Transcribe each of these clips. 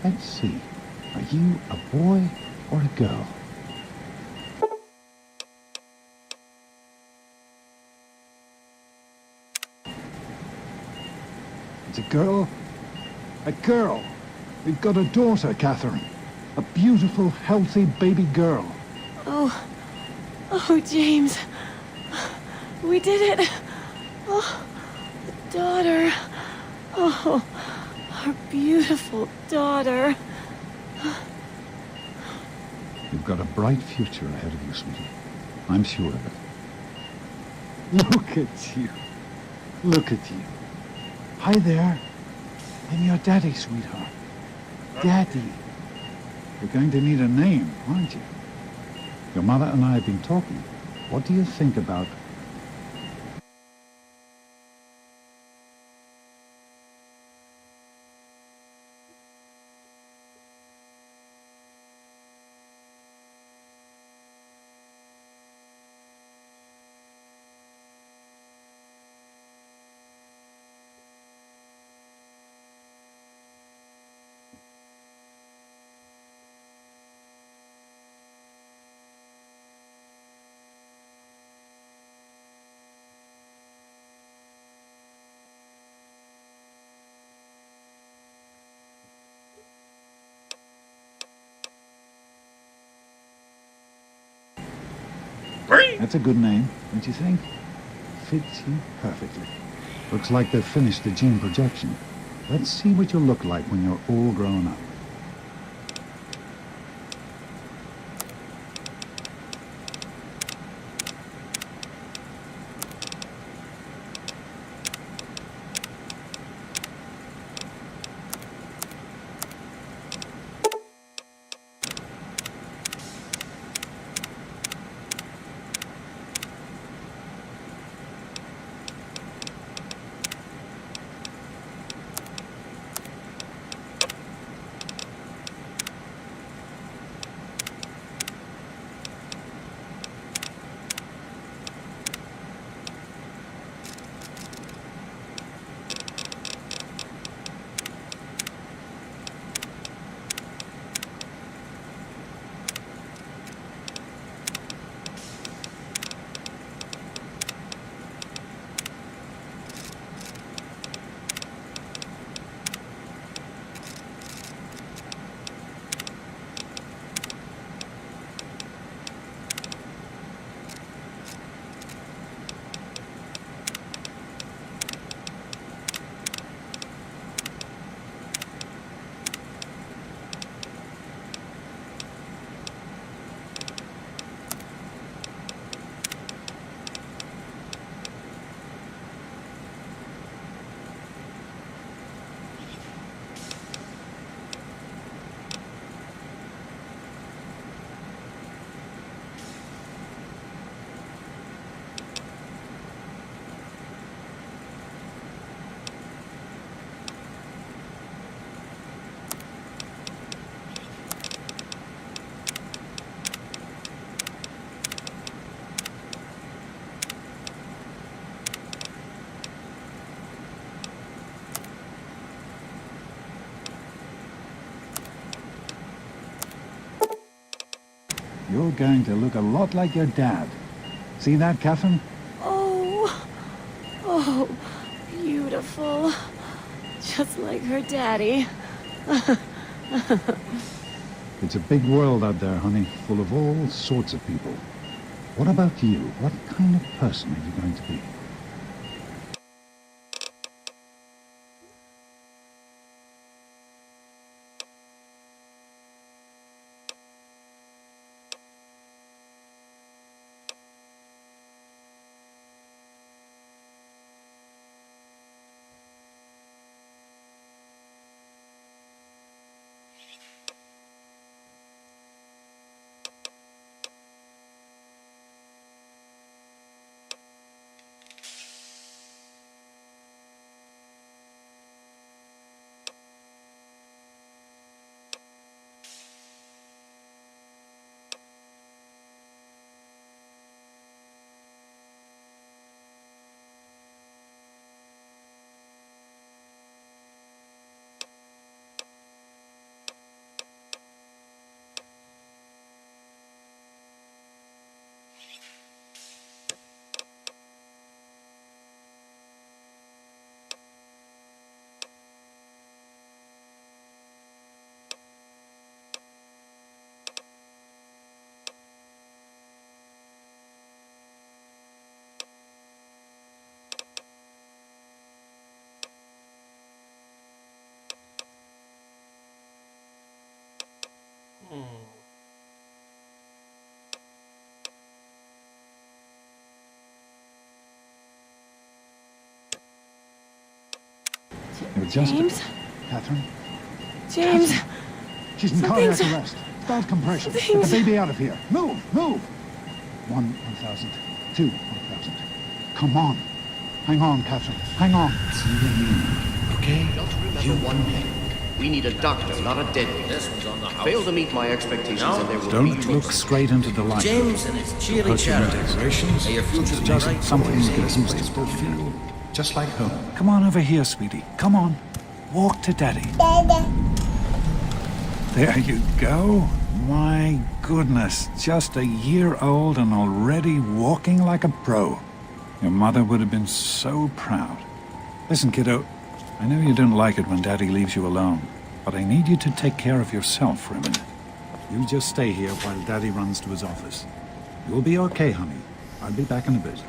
Let's see. Are you a boy or a girl? It's a girl? A girl! We've got a daughter, Catherine. A beautiful, healthy baby girl. Oh, oh, James. We did it. Oh, a daughter. Oh, our beautiful daughter. You've got a bright future ahead of you, sweetie. I'm sure of it. Look at you. Look at you. Hi there. I'm your daddy, sweetheart. Daddy. You're going to need a name, aren't you? Your mother and I have been talking. What do you think about... That's a good name, don't you think? Fits you perfectly. Looks like they've finished the gene projection. Let's see what you'll look like when you're all grown up. You're going to look a lot like your dad. See that, Catherine? Oh, oh, beautiful. Just like her daddy. It's a big world out there, honey, full of all sorts of people. What about you? What kind of person are you going to be? You're just... James? Catherine? James? She's in cardiac Something's- arrest. Start compression. Get the Something's- baby out of here. Move, move. 1,000. 2,000. Come on. Hang on, Catherine. Hang on. See you in. Okay? Just remember one thing. We need a doctor, not a deadbeat. This one's on the house. Fail to meet my expectations and there will Don't be... look straight into the light. James and his cheery Approach your charity. integrations. May your future be Just bright. something to get used to. Will feel just like home. Come on over here, sweetie. Come on. Walk to Daddy. There you go. My goodness. Just a year old and already walking like a pro. Your mother would have been so proud. Listen, kiddo. I know you don't like it when Daddy leaves you alone, but I need you to take care of yourself for a minute. You just stay here while Daddy runs to his office. You'll be okay, honey. I'll be back in a bit.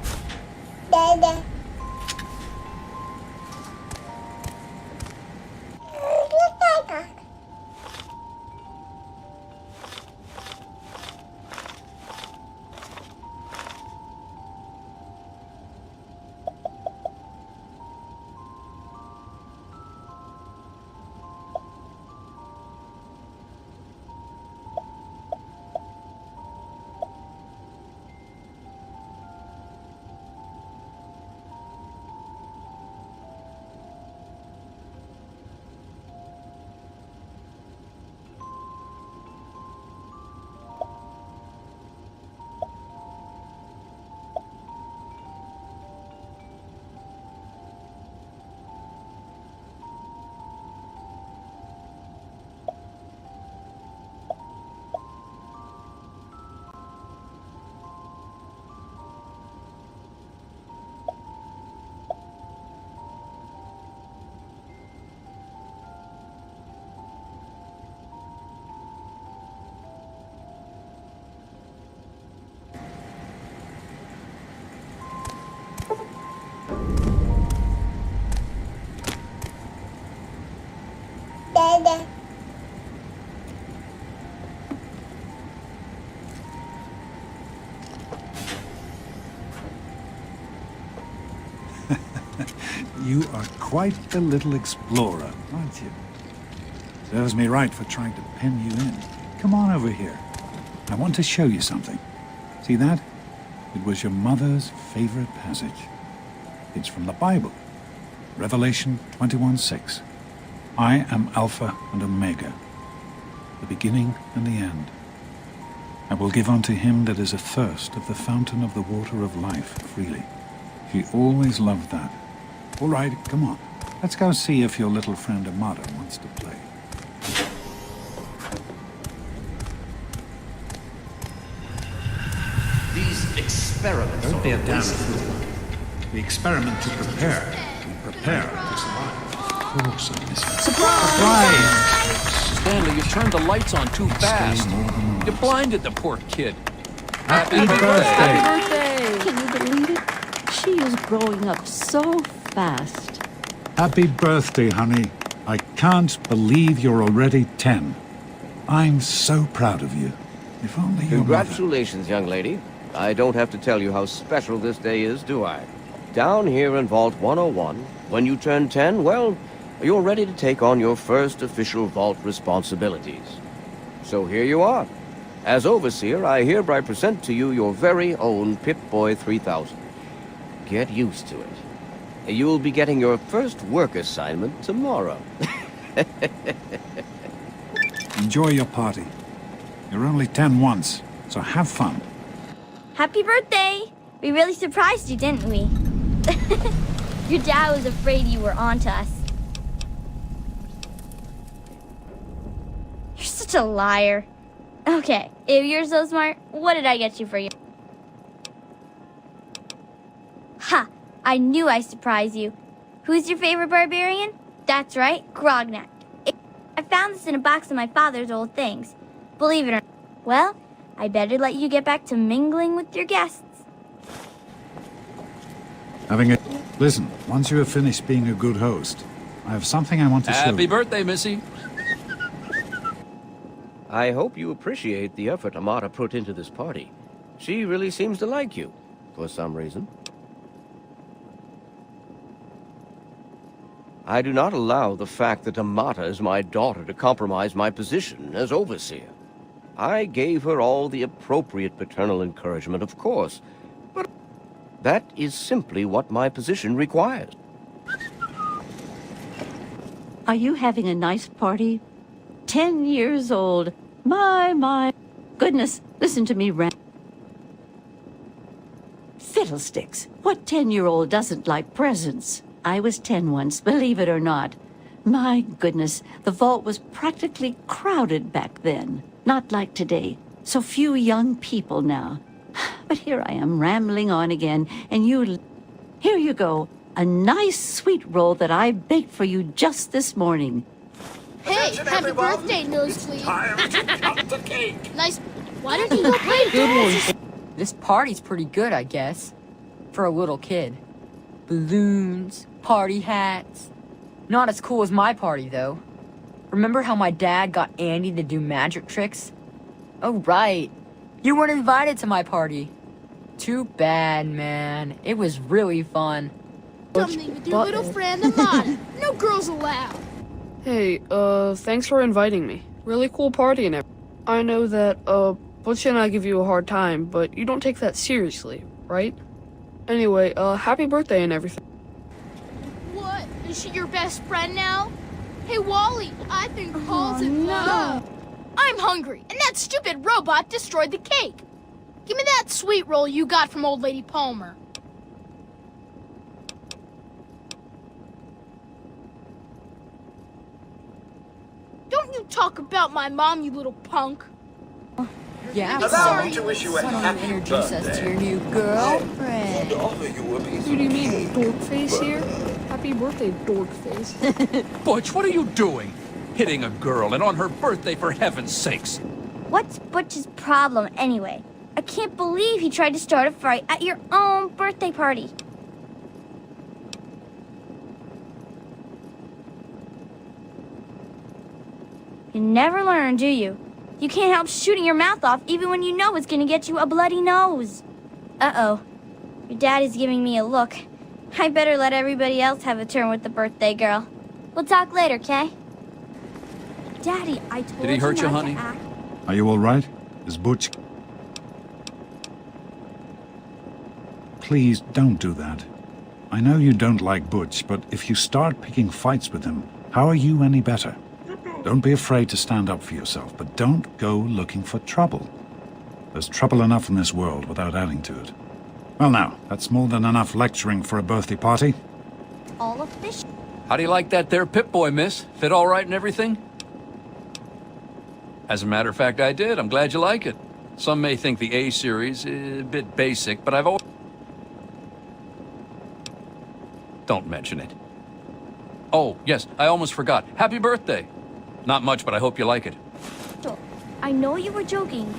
You are quite the little explorer, aren't you? Serves me right for trying to pen you in. Come on over here. I want to show you something. See that? It was your mother's favorite passage. It's from the Bible. Revelation 21:6. I am Alpha and Omega, the beginning and the end. I will give unto him that is athirst of the fountain of the water of life freely. She always loved that. All right, come on. Let's go see if your little friend Amada wants to play. These experiments Don't be a are damn wasted. fool. The experiment to prepare. We prepare to survive. Of course, I miss it. Surprise! Stanley, you turned the lights on too fast. You blinded the poor kid. Happy birthday! Birthday! Can you believe it? She is growing up so fast. Happy birthday, honey. I can't believe you're already 10. I'm so proud of you. If only your mother... Congratulations, young lady. I don't have to tell you how special this day is, do I? Down here in Vault 101, when you turn 10, well, you're ready to take on your first official vault responsibilities. So here you are. As Overseer, I hereby present to you your very own Pip-Boy 3000. Get used to it. You'll be getting your first work assignment tomorrow. Enjoy your party. You're only 10 once, so have fun. Happy birthday! We really surprised you, didn't we? Your dad was afraid you were onto us. You're such a liar. Okay, if you're so smart, what did I get you for you? Ha! I knew I'd surprise you. Who's your favorite barbarian? That's right, Grognak. I found this in a box of my father's old things. Believe it or not. Well, I better let you get back to mingling with your guests. Listen, once you have finished being a good host, I have something I want to show Happy you. birthday, Missy. I hope you appreciate the effort Amada put into this party. She really seems to like you, for some reason. I do not allow the fact that Amata is my daughter to compromise my position as overseer. I gave her all the appropriate paternal encouragement, of course, but that is simply what my position requires. Are you having a nice party? 10 years old. My. Goodness, listen to me, Fiddlesticks. What 10-year-old doesn't like presents? I was 10 once, believe it or not. My goodness, the vault was practically crowded back then. Not like today. So few young people now. But here I am rambling on again, and here you go. A nice sweet roll that I baked for you just this morning. Hey, happy birthday, Nosebleed. Time to cut the cake. Nice. Why don't you go play Good one. This party's pretty good, I guess. For a little kid. Balloons, party hats. Not as cool as my party, though. Remember how my dad got Andy to do magic tricks? Oh, right. You weren't invited to my party. Too bad, man. It was really fun. something with your little friend Amata. No girls allowed. Hey, thanks for inviting me. Really cool party and everything. I know that, Butch and I give you a hard time, but you don't take that seriously, right? Anyway, happy birthday and everything. What? Is she your best friend now? Hey, Wally, I think Paul's in love. I'm hungry, and that stupid robot destroyed the cake. Give me that sweet roll you got from Old Lady Palmer. Don't you talk about my mom, you little punk. Yeah, Allow me to wish you a why don't happy you introduce us to birthday. your new girlfriend? And offer you a piece Who do you of mean, cake. dork face here? Happy birthday, dork face. Butch, what are you doing? Hitting a girl, and on her birthday, for heaven's sakes. What's Butch's problem anyway? I can't believe he tried to start a fight at your own birthday party. You never learn, do you? You can't help shooting your mouth off even when you know it's gonna get you a bloody nose. Uh-oh. Your dad is giving me a look. I better let everybody else have a turn with the birthday girl. We'll talk later, Kay? Daddy, I told Did he hurt you, not honey? to act. Are you all right? Is Butch... Please, don't do that. I know you don't like Butch, but if you start picking fights with him, how are you any better? Don't be afraid to stand up for yourself, but don't go looking for trouble. There's trouble enough in this world without adding to it. Well now, that's more than enough lecturing for a birthday party. All official. How do you like that there Pip-Boy, miss? Fit all right and everything? As a matter of fact, I did. I'm glad you like it. Some may think the A-series is a bit basic, but I've always... Don't mention it. Oh, yes, I almost forgot. Happy birthday! Not much, but I hope you like it. I know you were joking.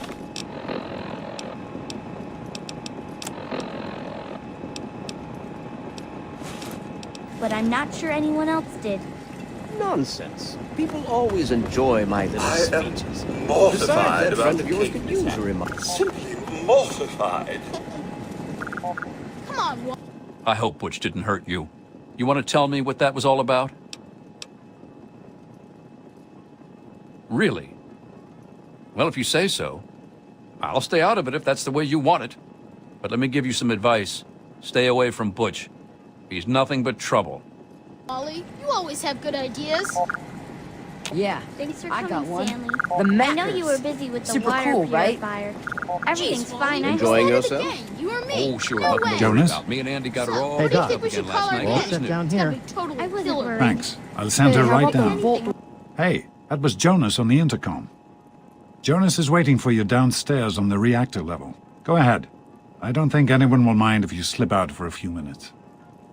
But I'm not sure anyone else did. Nonsense. People always enjoy my little I am speeches. mortified Besides, that about friend the of yours cake could use a mishap. reminder. Simply mortified. Come on, Wally. I hope Butch didn't hurt you. You want to tell me what that was all about? Really? Well, if you say so, I'll stay out of it if that's the way you want it. But let me give you some advice. Stay away from Butch. He's nothing but trouble. Wally, you always have good ideas. Yeah, Thanks for I coming, got one. Stanley. The I know you were Mackers. busy with the Super water cool, right? purifier. Everything's Jeez, fine. Wally, Enjoying who's the head of yourself? the gang? You or me? Oh, sure, No nothing to way. worry Jonas? about. Me and Andy got her So, all what do you hooked think up we again should call last our night. gang? Isn't it? down It's here. gotta be totally I wasn't filler. worried. Thanks. I'll send her Hey, how right about the down. vault? Hey, that was Jonas on the intercom. Jonas is waiting for you downstairs on the reactor level. Go ahead. I don't think anyone will mind if you slip out for a few minutes.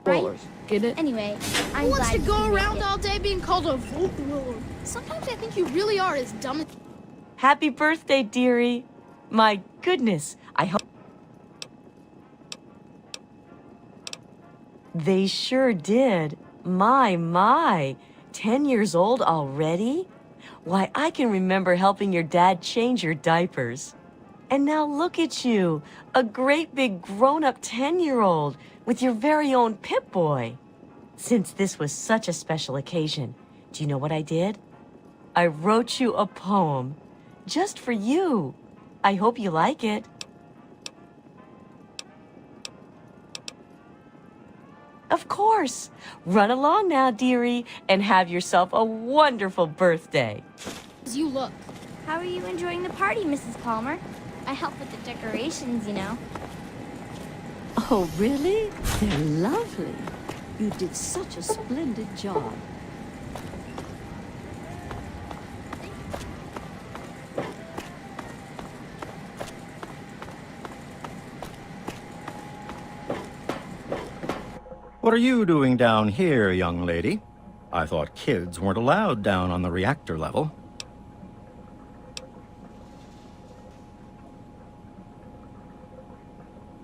Rollers. Get it? Anyway, I'm Who wants glad to you go can make around it. all day being called a Volt Roller? Sometimes I think you really are as dumb as... Happy birthday, dearie. My goodness, I hope... They sure did. My. 10 years old already? Why, I can remember helping your dad change your diapers. And now look at you, a great big grown-up 10-year-old with your very own Pip-Boy. Since this was such a special occasion, do you know what I did? I wrote you a poem. Just for you. I hope you like it. Of course. Run along now, dearie, and have yourself a wonderful birthday. As you look. How are you enjoying the party, Mrs. Palmer? I help with the decorations, you know. Oh, really? They're lovely. You did such a splendid job. What are you doing down here, young lady? I thought kids weren't allowed down on the reactor level.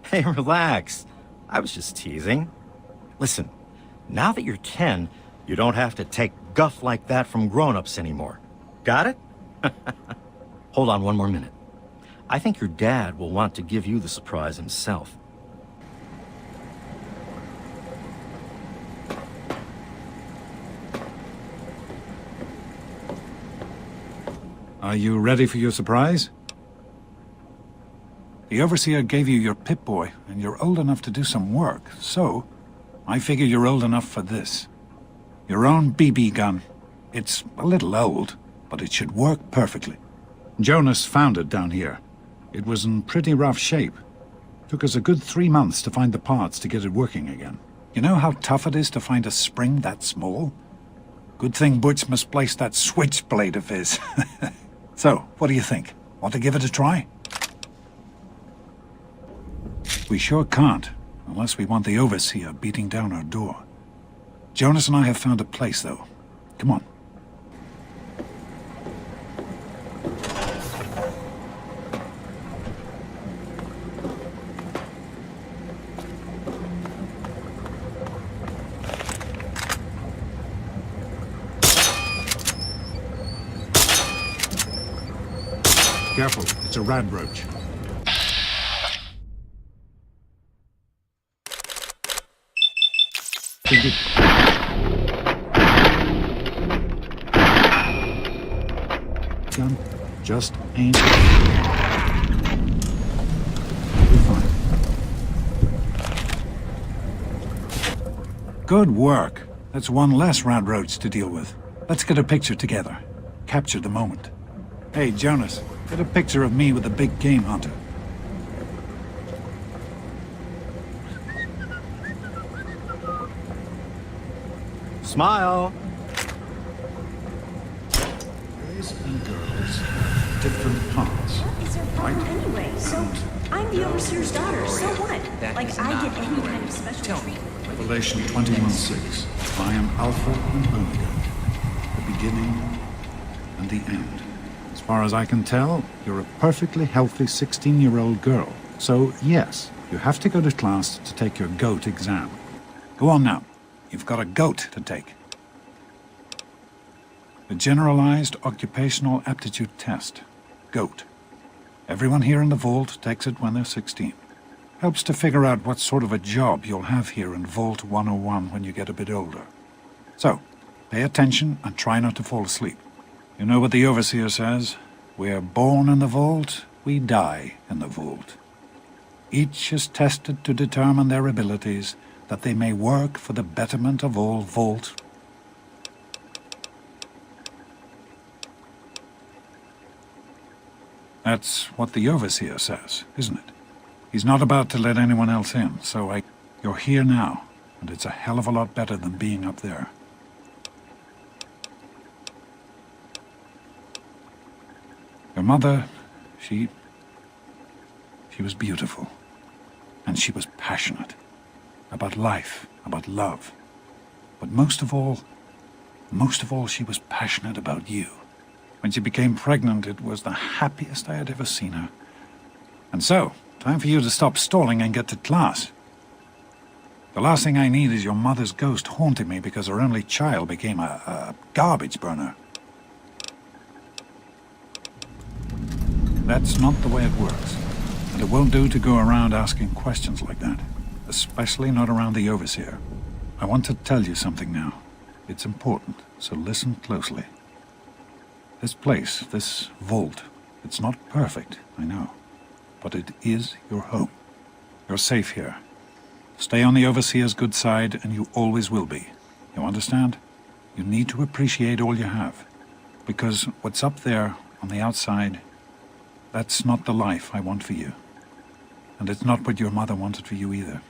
Hey, relax. I was just teasing. Listen, now that you're 10, you don't have to take guff like that from grown-ups anymore. Got it? Hold on one more minute. I think your dad will want to give you the surprise himself. Are you ready for your surprise? The Overseer gave you your Pip-Boy, and you're old enough to do some work, so I figure you're old enough for this. Your own BB gun. It's a little old, but it should work perfectly. Jonas found it down here. It was in pretty rough shape. Took us a good 3 months to find the parts to get it working again. You know how tough it is to find a spring that small? Good thing Butch misplaced that switchblade of his. So, what do you think? Want to give it a try? We sure can't, unless we want the Overseer beating down our door. Jonas and I have found a place, though. Come on. Careful, it's a rad roach. Gun just ain't. We're fine. Good work. That's one less rad roach to deal with. Let's get a picture together. Capture the moment. Hey, Jonas, get a picture of me with the big game hunter. Smile. Boys and girls, different parts. What is her problem anyway? So, I'm the Overseer's daughter, so what? Like, I get any kind of special treatment. Revelation 21:6. I am Alpha and Omega, the beginning and the end. As far as I can tell, you're a perfectly healthy 16-year-old girl. So, yes, you have to go to class to take your GOAT exam. Go on now. You've got a GOAT to take. The Generalized Occupational Aptitude Test. GOAT. Everyone here in the Vault takes it when they're 16. Helps to figure out what sort of a job you'll have here in Vault 101 when you get a bit older. So, pay attention and try not to fall asleep. You know what the Overseer says? We're born in the Vault, we die in the Vault. Each is tested to determine their abilities, that they may work for the betterment of all Vault. That's what the Overseer says, isn't it? He's not about to let anyone else in, so you're here now, and it's a hell of a lot better than being up there. Your mother, she was beautiful, and she was passionate. About life, about love. But most of all, she was passionate about you. When she became pregnant, it was the happiest I had ever seen her. And so, time for you to stop stalling and get to class. The last thing I need is your mother's ghost haunting me because her only child became a garbage burner. That's not the way it works. And it won't do to go around asking questions like that. Especially not around the Overseer. I want to tell you something now. It's important, so listen closely. This place, this vault, it's not perfect, I know. But it is your home. You're safe here. Stay on the Overseer's good side, and you always will be. You understand? You need to appreciate all you have. Because what's up there, on the outside, that's not the life I want for you. And it's not what your mother wanted for you either.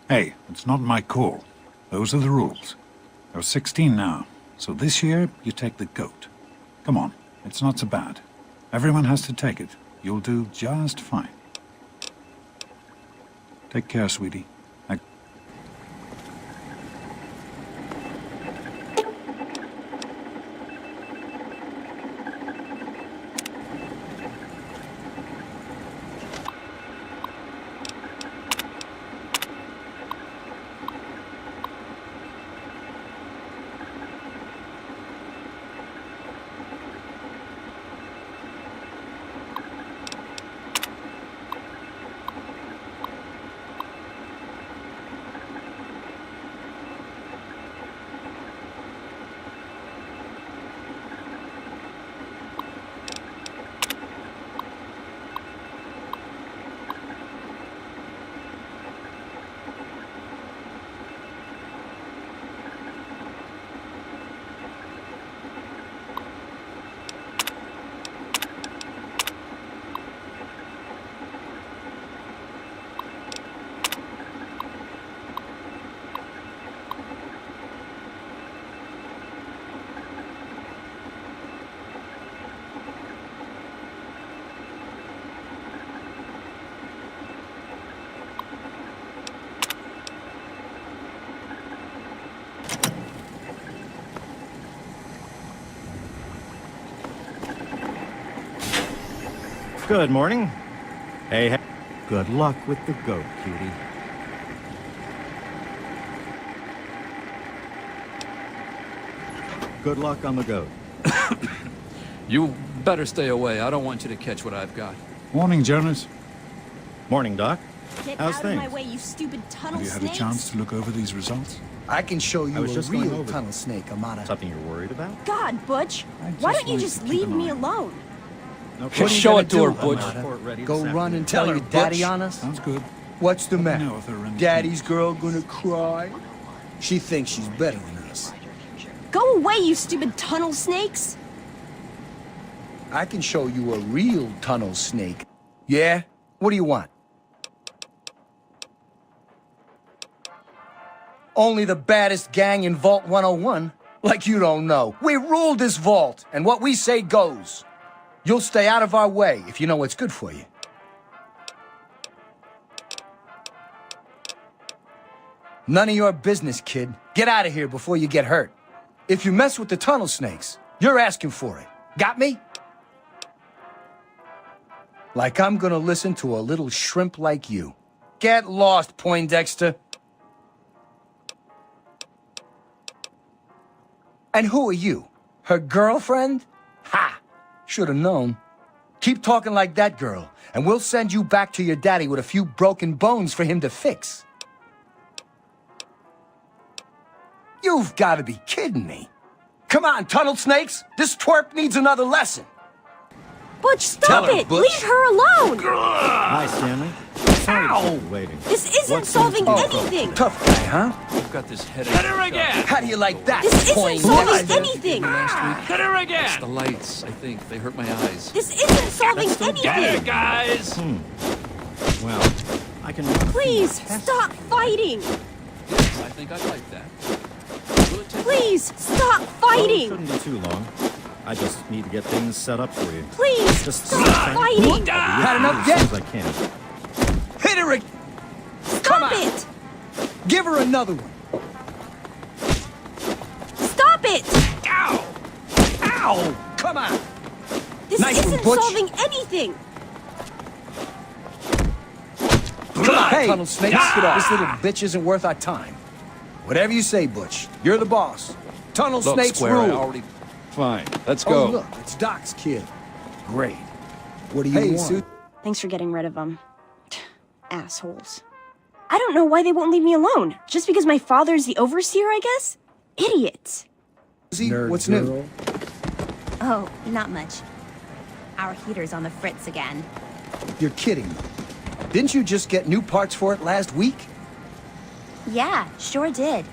Hey, it's not my call. Those are the rules. You're 16 now, so this year you take the goat. Come on, it's not so bad. Everyone has to take it. You'll do just fine. Take care, sweetie. Good morning. Hey. Good luck with the goat, cutie. Good luck on the goat. You better stay away. I don't want you to catch what I've got. Morning, Jonas. Morning, Doc. Get How's out things? of my way, you stupid tunnel Have you had snakes. a chance to look over these results? I can show you I was a just going real over tunnel snake, Amata. Something you're worried about? God, Butch. I Why just don't you like just to keep leave an me eye on alone? No What Just are you show gonna it to her, do, Butch. Amata? Go run and tell Tell your her, daddy Butch. on us? Sounds good. What's the Let me matter? know if there are any Daddy's clues. girl gonna cry? She thinks she's better than us. Go away, you stupid tunnel snakes. I can show you a real tunnel snake. Yeah? What do you want? Only the baddest gang in Vault 101? Like you don't know. We ruled this vault, and what we say goes. You'll stay out of our way if you know what's good for you. None of your business, kid. Get out of here before you get hurt. If you mess with the tunnel snakes, you're asking for it. Got me? Like I'm gonna listen to a little shrimp like you. Get lost, Poindexter. And who are you? Her girlfriend? Ha! Should've known. Keep talking like that girl, and we'll send you back to your daddy with a few broken bones for him to fix. You've got to be kidding me. Come on, tunnel snakes! This twerp needs another lesson. Butch, stop Tell her, it! Butch. Leave her alone! Hi, Stanley. Sorry to keep you waiting. This isn't What's solving in- anything! Tough guy, huh? I've got this headache. Hit her again! How do you like that, This isn't Poindexter? solving anything! Last week. Hit her It's again! the lights, I think. They hurt my eyes. This isn't solving Get it, anything! guys! Well, I can run a few Please, tests stop if you like. fighting! Yes, I think I'd like that. Will it take Please, stop Oh, it fighting! shouldn't be too long. I just need to get things set up for you. Please, Just stop fighting! Had enough as yet? soon as I can. Hit her again! Come Stop on. it! Give her another one. Stop it! Ow! Ow! Come on! This Nice one, isn't Butch. solving anything! Come on, Hey, tunnel snakes. ah! This little bitch isn't worth our time. Whatever you say, Butch. You're the boss. Tunnel Look, snakes Square, I rule. already... Fine. Let's Oh, go. look, it's Doc's kid. Great. What do you want? Thanks for getting rid of them. Assholes. I don't know why they won't leave me alone. Just because my father's the overseer, I guess? Idiots. What's new? Oh, not much. Our heater's on the fritz again. You're kidding me. Didn't you just get new parts for it last week? Yeah, sure did.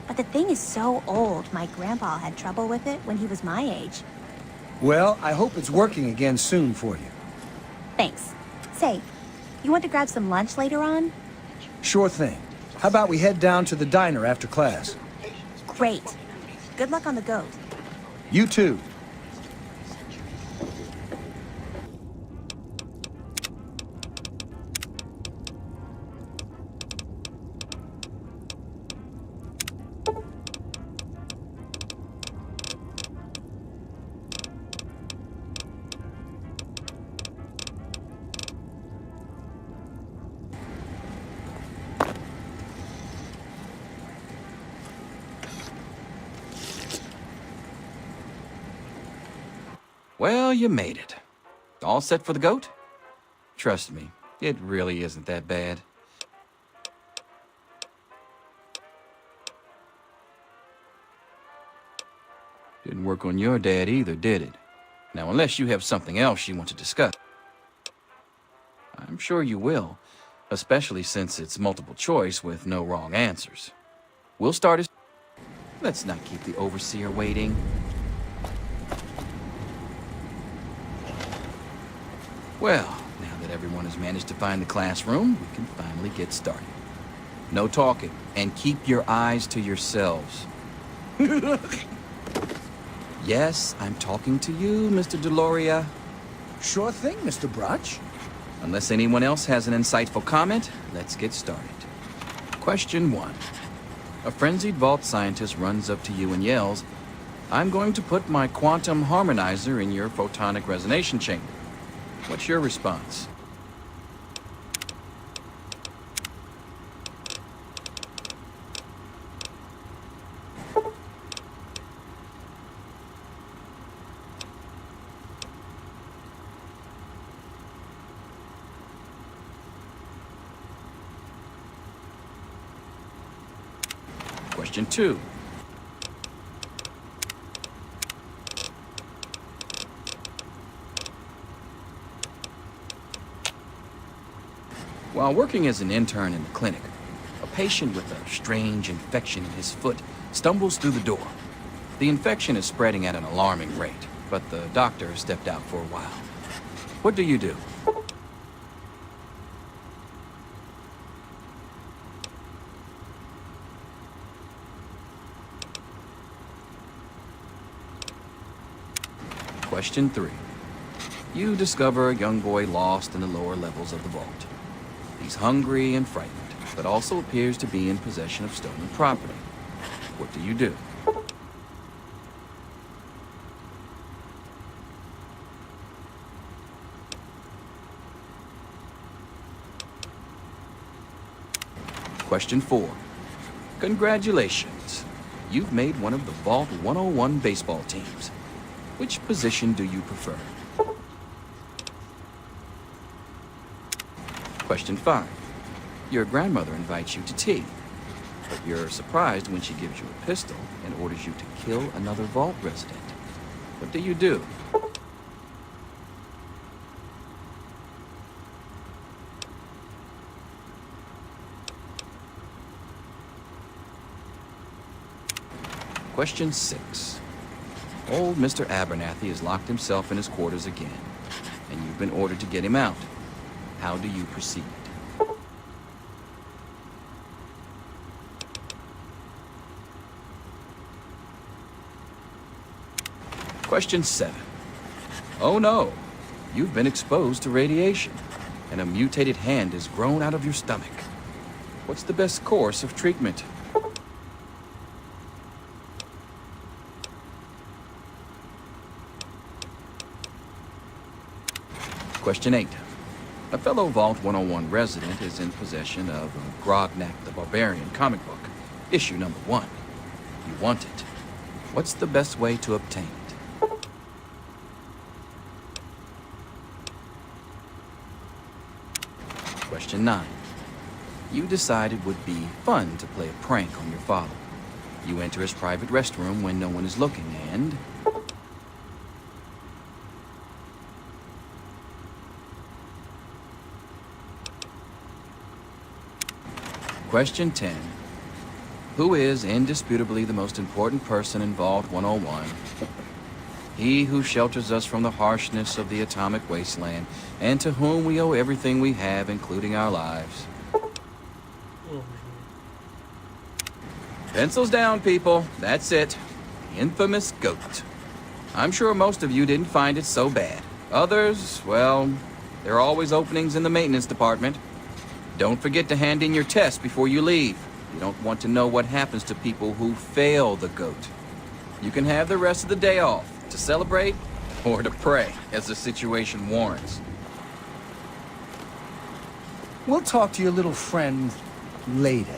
But the thing is so old, my grandpa had trouble with it when he was my age. Well, I hope it's working again soon for you. Thanks. Say, you want to grab some lunch later on? Sure thing. How about we head down to the diner after class? Great. Good luck on the goat. You too. Well, you made it. All set for the goat? Trust me, it really isn't that bad. Didn't work on your dad either, did it? Now, unless you have something else you want to discuss. I'm sure you will, especially since it's multiple choice with no wrong answers. We'll start as... Let's not keep the overseer waiting. Well, now that everyone has managed to find the classroom, we can finally get started. No talking, and keep your eyes to yourselves. Yes, I'm talking to you, Mr. Deloria. Sure thing, Mr. Brotch. Unless anyone else has an insightful comment, let's get started. Question 1. A frenzied vault scientist runs up to you and yells, "I'm going to put my quantum harmonizer in your photonic resonation chamber." What's your response? Question 2. While working as an intern in the clinic, a patient with a strange infection in his foot stumbles through the door. The infection is spreading at an alarming rate, but the doctor has stepped out for a while. What do you do? Question 3. You discover a young boy lost in the lower levels of the vault. He's hungry and frightened, but also appears to be in possession of stolen property. What do you do? Question 4. Congratulations. You've made one of the Vault 101 baseball teams. Which position do you prefer? Question 5. Your grandmother invites you to tea, but you're surprised when she gives you a pistol and orders you to kill another vault resident. What do you do? Question 6. Old Mr. Abernathy has locked himself in his quarters again, and you've been ordered to get him out. How do you proceed? Question 7. Oh no, you've been exposed to radiation, and a mutated hand has grown out of your stomach. What's the best course of treatment? Question 8. A fellow Vault 101 resident is in possession of Grognak the Barbarian comic book, issue number 1. You want it. What's the best way to obtain it? Question 9. you decide it would be fun to play a prank on your father. You enter his private restroom when no one is looking, and... Question 10. Who is indisputably the most important person in Vault 101? He who shelters us from the harshness of the atomic wasteland, and to whom we owe everything we have, including our lives. Pencils down, people. That's it. The infamous goat. I'm sure most of you didn't find it so bad. Others, well, there are always openings in the maintenance department. Don't forget to hand in your test before you leave. You don't want to know what happens to people who fail the goat. You can have the rest of the day off to celebrate or to pray as the situation warrants. We'll talk to your little friend later.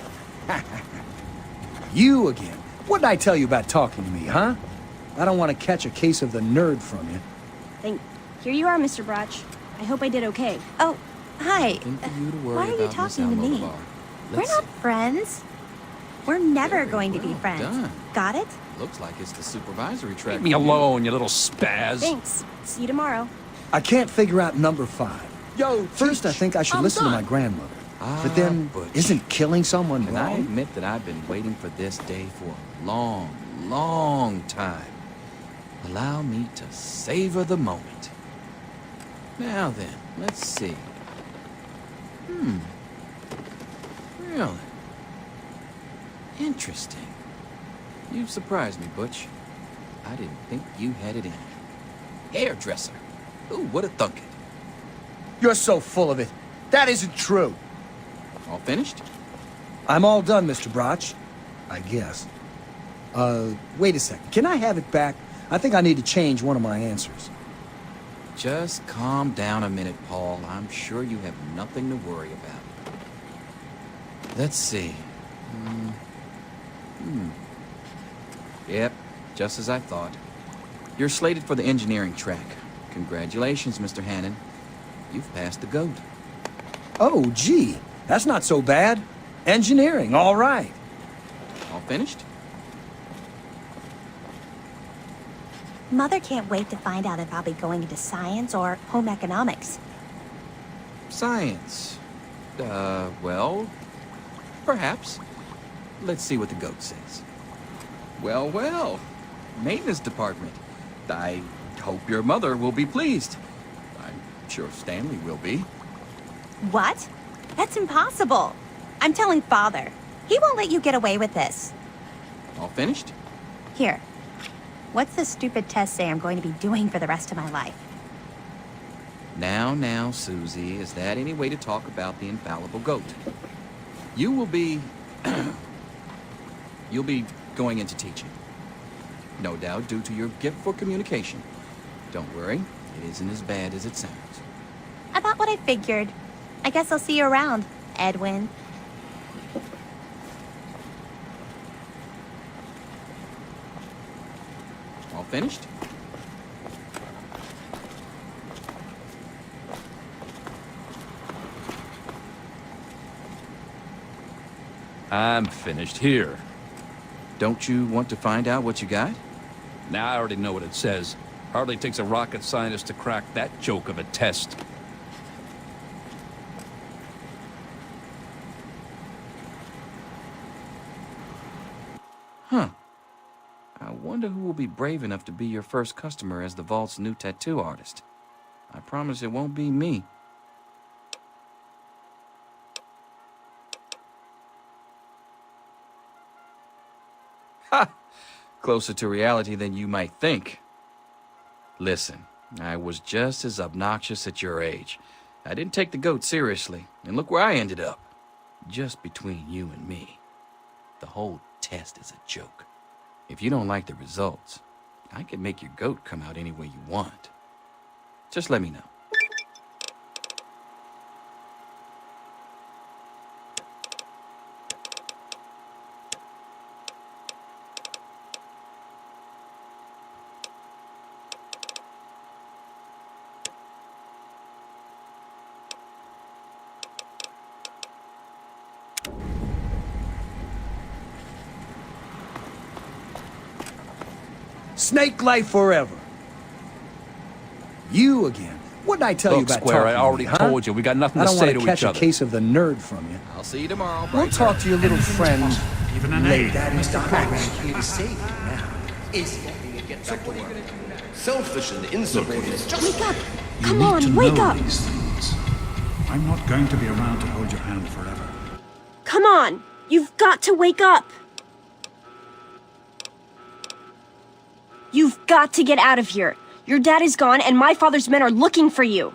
You again. What did I tell you about talking to me, huh? I don't want to catch a case of the nerd from you. Here you are, Mr. Broch. I hope I did okay. Oh, hi. Why are you talking to me? We're not friends. We're never going to be friends. Done. Got it? Looks like it's the supervisory track. Leave me alone, you little spaz. Thanks. See you tomorrow. I can't figure out number 5. Yo, First, I think I should listen to my grandmother. But then, Butch. isn't killing someone And I wrong? admit that I've been waiting for this day for a long, long time. Allow me to savor the moment. Now then, let's see. Really? Interesting. You've surprised me, Butch. I didn't think you had it in you. Hairdresser. Who would have thunk it? You're so full of it. That isn't true. All finished? I'm all done, Mr. Broch. I guess. Wait a second. Can I have it back? I think I need to change one of my answers. Just calm down a minute, Paul. I'm sure you have nothing to worry about. Let's see. Yep, just as I thought. You're slated for the engineering track. Congratulations, Mr. Hannon. You've passed the GOAT. Oh, gee. That's not so bad. Engineering, all right. All finished? Mother can't wait to find out if I'll be going into science or home economics. Science. Well, perhaps. Let's see what the GOAT says. Well, well. Maintenance department. I hope your mother will be pleased. I'm sure Stanley will be. What? That's impossible. I'm telling Father. He won't let you get away with this. All finished? Here. What's the stupid test say I'm going to be doing for the rest of my life? Now, Susie, is that any way to talk about the infallible GOAT? You will be... You'll be going into teaching. No doubt due to your gift for communication. Don't worry, it isn't as bad as it sounds. About what I figured. I guess I'll see you around, Edwin. All finished? I'm finished here. Don't you want to find out what you got? Now I already know what it says. Hardly takes a rocket scientist to crack that joke of a test. Huh. I wonder who will be brave enough to be your first customer as the Vault's new tattoo artist. I promise it won't be me. Ha! Closer to reality than you might think. Listen, I was just as obnoxious at your age. I didn't take the GOAT seriously, and look where I ended up. Just between you and me. The whole test is a joke. If you don't like the results, I can make your GOAT come out any way you want. Just let me know. Snake life forever. You again. What did I tell you Look, about Square, talking I already to me, huh? told you. We got nothing I to don't say want to catch each a other. case of the nerd from you. I'll see you tomorrow. We'll talk to your little friend later. Daddy's doctor ran here to save you now. Get back to work. Selfish and insubordinate. Wake up! You Come need on, to wake know up! these things. I'm not going to be around to hold your hand forever. Come on! You've got to wake up! You've got to get out of here. Your dad is gone, and my father's men are looking for you.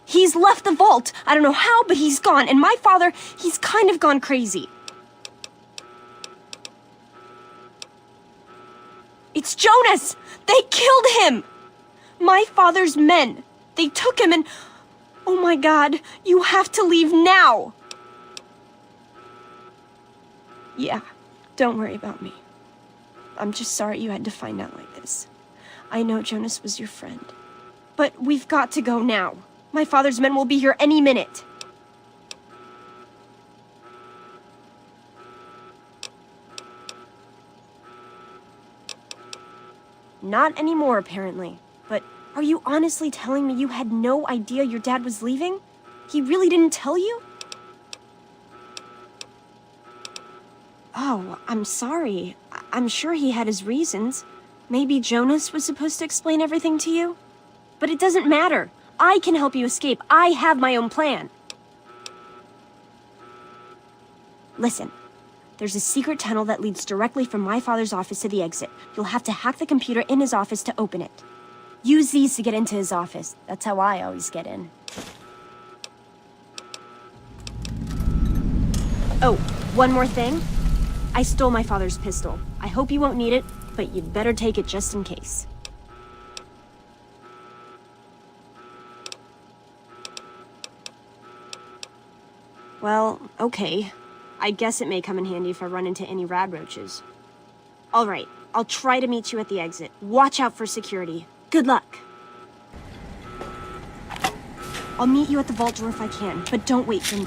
He's left the vault. I don't know how, but he's gone. And my father, he's kind of gone crazy. It's Jonas! They killed him! My father's men. They took him and... Oh my God, you have to leave now! Yeah, don't worry about me. I'm just sorry you had to find out like this. I know Jonas was your friend. But we've got to go now. My father's men will be here any minute. Not anymore, apparently. But are you honestly telling me you had no idea your dad was leaving? He really didn't tell you? Oh, I'm sorry. I'm sure he had his reasons. Maybe Jonas was supposed to explain everything to you? But it doesn't matter. I can help you escape. I have my own plan. Listen, there's a secret tunnel that leads directly from my father's office to the exit. You'll have to hack the computer in his office to open it. Use these to get into his office. That's how I always get in. Oh, one more thing. I stole my father's pistol. I hope you won't need it, but you'd better take it just in case. Well, okay. I guess it may come in handy if I run into any rad roaches. All right, I'll try to meet you at the exit. Watch out for security. Good luck. I'll meet you at the vault door if I can, but don't wait for me.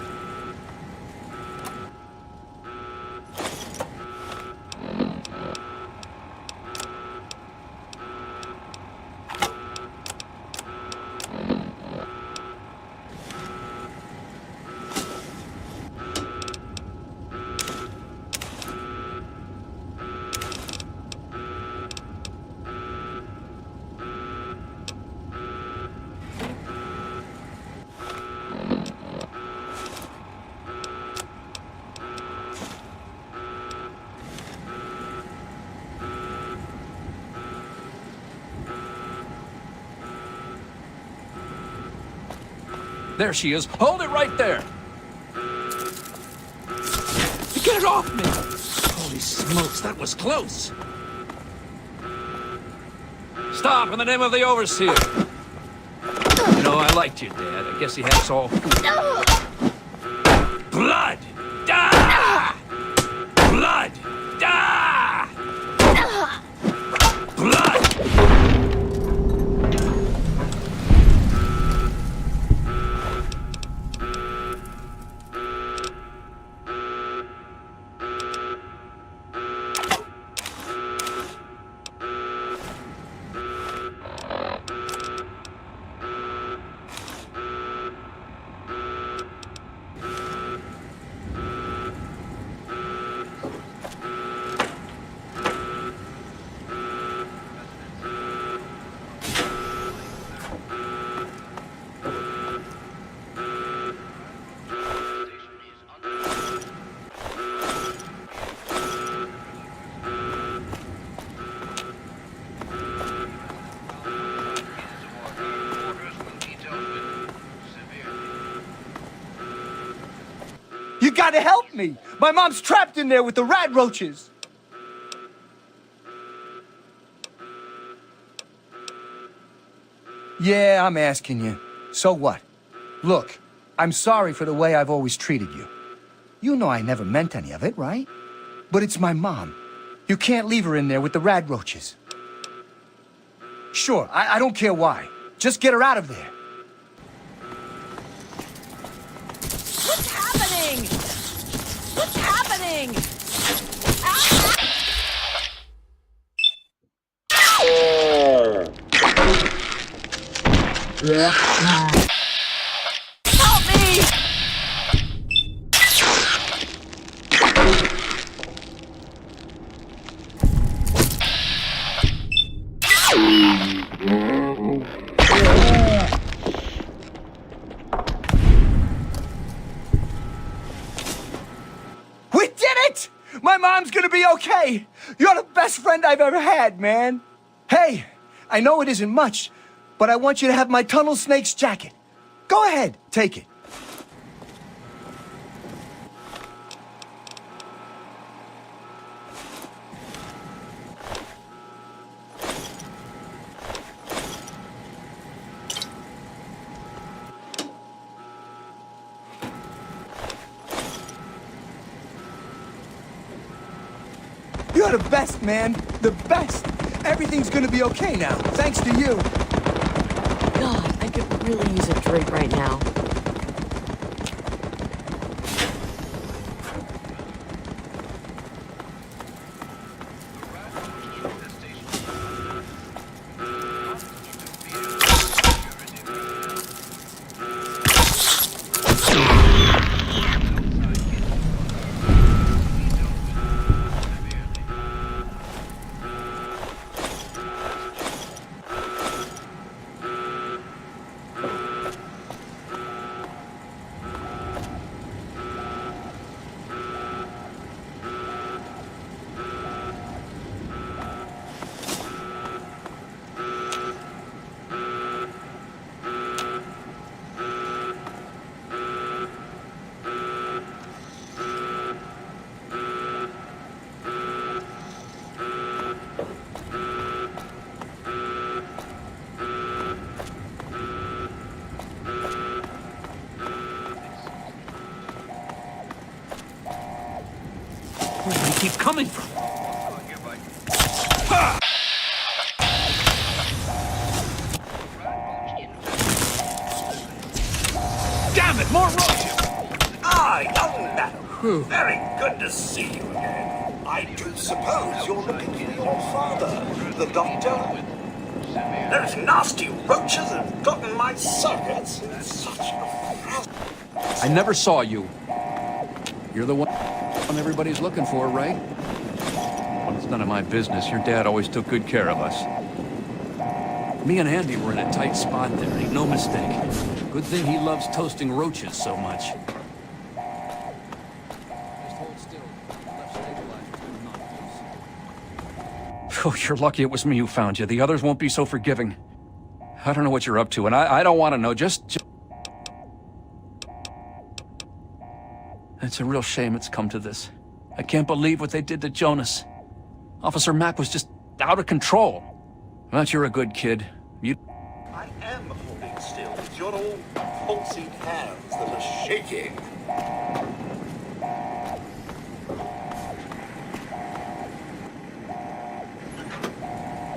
There she is. Hold it right there. Get it off me! Holy smokes, that was close. Stop in the name of the Overseer. You know, I liked your dad. I guess he had us all fooled. Blood! Ah! Blood! Ah! Blood! You gotta help me! My mom's trapped in there with the rat roaches! Yeah, I'm asking you. So what? Look, I'm sorry for the way I've always treated you. You know I never meant any of it, right? But it's my mom. You can't leave her in there with the rat roaches. Sure, I don't care why. Just get her out of there. What's happening? What's happening? coming! Help me! We did it! My mom's gonna be okay! You're the best friend I've ever had, man! Hey, I know it isn't much, but I want you to have my Tunnel Snake's jacket. Go ahead, take it. You're the best, man. The best. Everything's gonna be okay now, thanks to you. God, I could really use a drink right now. Where do they keep coming from? Damn it, more roaches! Ah, young man. Very good to see you again. I do suppose you're looking for your father, the doctor. Those nasty roaches have gotten my circuits in such a frazzle. I never saw you. You're the one everybody's looking for, right? Well, it's none of my business. Your dad always took good care of us. Me and Andy were in a tight spot there, ain't no mistake. Good thing he loves toasting roaches so much. Just hold still. Left stabilizer's been knocked loose. Oh, you're lucky it was me who found you. The others won't be so forgiving. I don't know what you're up to, and I don't want to know. Just... It's a real shame it's come to this. I can't believe what they did to Jonas. Officer Mack was just out of control. But you're a good kid. I am holding still. It's your old pulsing hands that are shaking.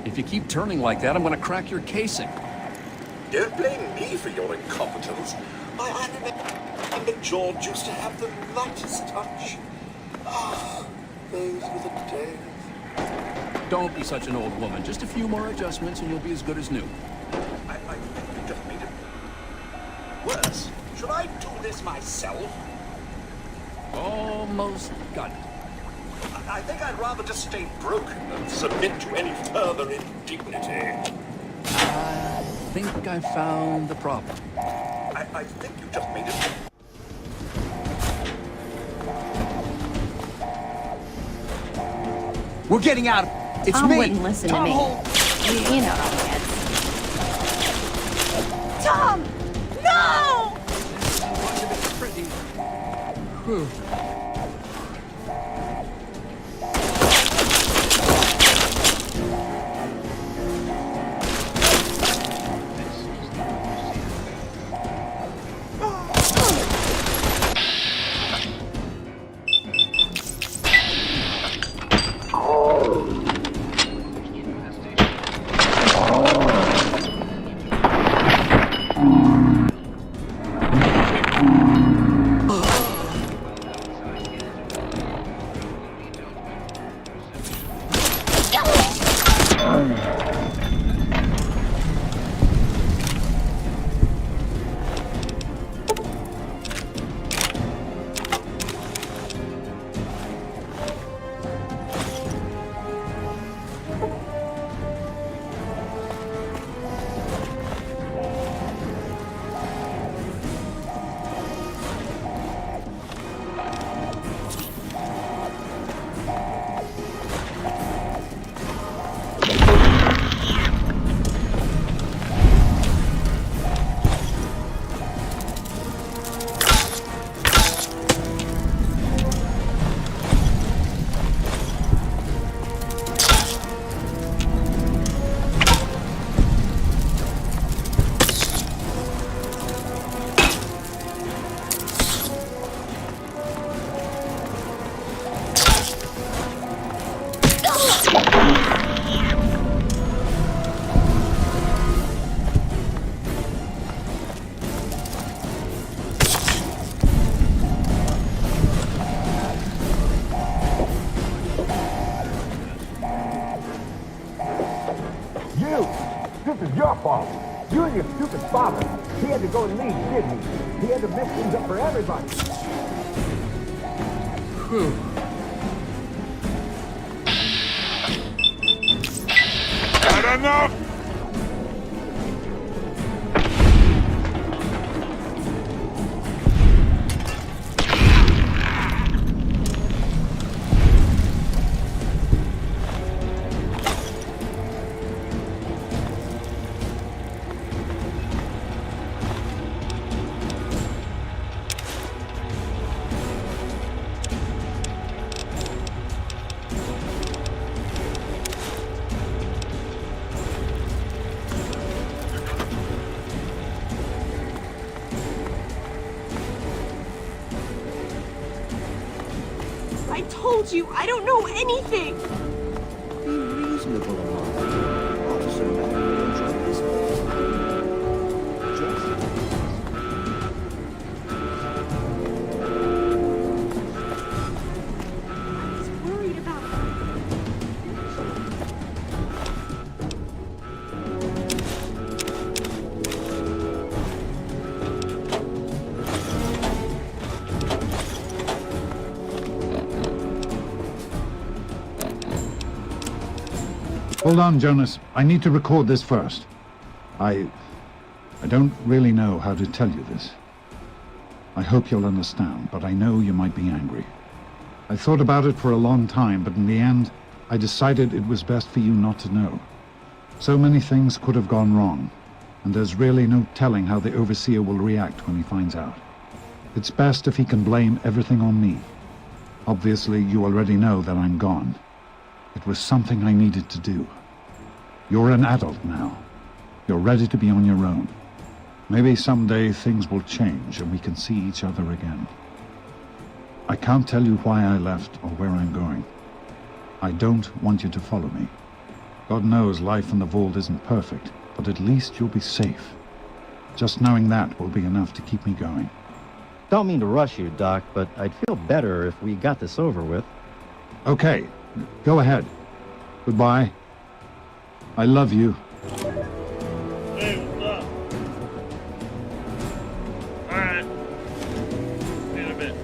If you keep turning like that, I'm gonna crack your casing. Don't blame me for your incompetence. I remember George used to have the lightest touch. Ah, those were the days. Don't be such an old woman. Just a few more adjustments and you'll be as good as new. I just made it worse. Should I do this myself? Almost got it. I think I'd rather just stay broken than submit to any further indignity. I think I found the problem. I think you just made it... We're getting out. It's Tom me. wouldn't listen Tom to me. Holt. You know how he gets. Tom! No! Whew. You! This is your fault. You and your stupid father. He had to go and leave, didn't he? He had to mess things up for everybody. Had enough! I told you, I don't know anything! Be reasonable, Amanda. Officer Manuel enjoyed this I was worried about Hold on, Jonas. I need to record this first. I don't really know how to tell you this. I hope you'll understand, but I know you might be angry. I thought about it for a long time, but in the end, I decided it was best for you not to know. So many things could have gone wrong, and there's really no telling how the Overseer will react when he finds out. It's best if he can blame everything on me. Obviously, you already know that I'm gone. It was something I needed to do. You're an adult now. You're ready to be on your own. Maybe someday things will change and we can see each other again. I can't tell you why I left or where I'm going. I don't want you to follow me. God knows life in the vault isn't perfect, but at least you'll be safe. Just knowing that will be enough to keep me going. Don't mean to rush you, Doc, but I'd feel better if we got this over with. Okay. Go ahead. Goodbye. I love you. Hey, what's up? Alright. See you in a bit.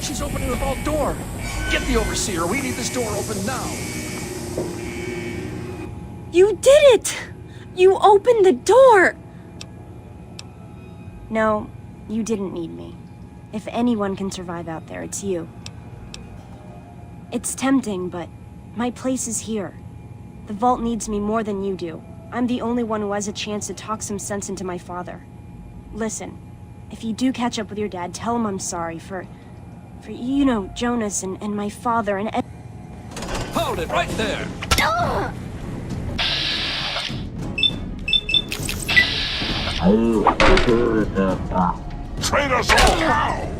She's opening the vault door. Get the overseer. We need this door open now. You did it! You opened the door! No, you didn't need me. If anyone can survive out there, it's you. It's tempting, but my place is here. The vault needs me more than you do. I'm the only one who has a chance to talk some sense into my father. Listen, if you do catch up with your dad, tell him I'm sorry for you know, Jonas and my father and... Hold it right there! Train us all now!